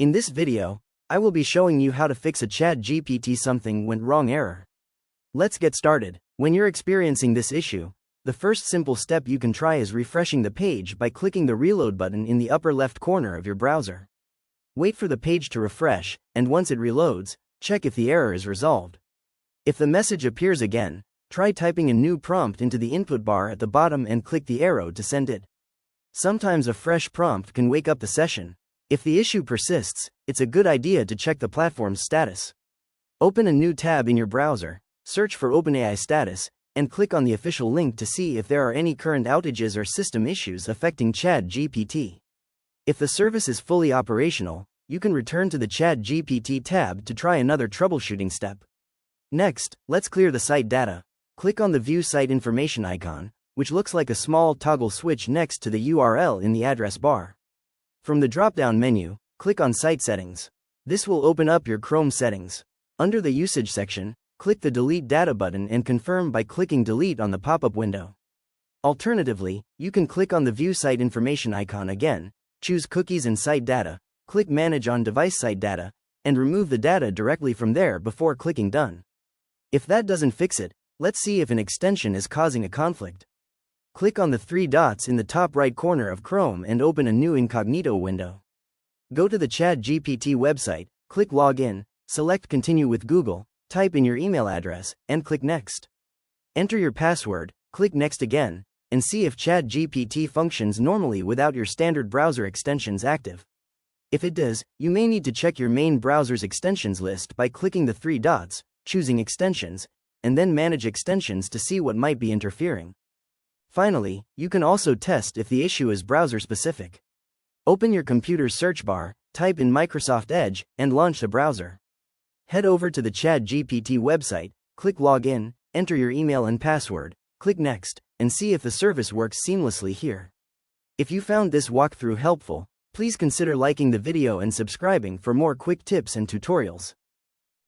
In this video, I will be showing you how to fix a ChatGPT something went wrong error. Let's get started. When you're experiencing this issue, the first simple step you can try is refreshing the page by clicking the reload button in the upper left corner of your browser. Wait for the page to refresh, and once it reloads, check if the error is resolved. If the message appears again, try typing a new prompt into the input bar at the bottom and click the arrow to send it. Sometimes a fresh prompt can wake up the session. If the issue persists, it's a good idea to check the platform's status. Open a new tab in your browser, search for OpenAI status, and click on the official link to see if there are any current outages or system issues affecting ChatGPT. If the service is fully operational, you can return to the ChatGPT tab to try another troubleshooting step. Next, let's clear the site data. Click on the View Site Information icon, which looks like a small toggle switch next to the URL in the address bar. From the drop-down menu, click on Site Settings. This will open up your Chrome settings. Under the Usage section, click the Delete Data button and confirm by clicking Delete on the pop-up window. Alternatively, you can click on the View Site Information icon again, choose Cookies and Site Data, click Manage on Device Site Data, and remove the data directly from there before clicking Done. If that doesn't fix it, let's see if an extension is causing a conflict. Click on the three dots in the top right corner of Chrome and open a new incognito window. Go to the ChatGPT website, click Login, select Continue with Google, type in your email address, and click Next. Enter your password, click Next again, and see if ChatGPT functions normally without your standard browser extensions active. If it does, you may need to check your main browser's extensions list by clicking the three dots, choosing Extensions, and then Manage Extensions to see what might be interfering. Finally, you can also test if the issue is browser-specific. Open your computer's search bar, type in Microsoft Edge, and launch the browser. Head over to the ChatGPT website, click Login, enter your email and password, click Next, and see if the service works seamlessly here. If you found this walkthrough helpful, please consider liking the video and subscribing for more quick tips and tutorials.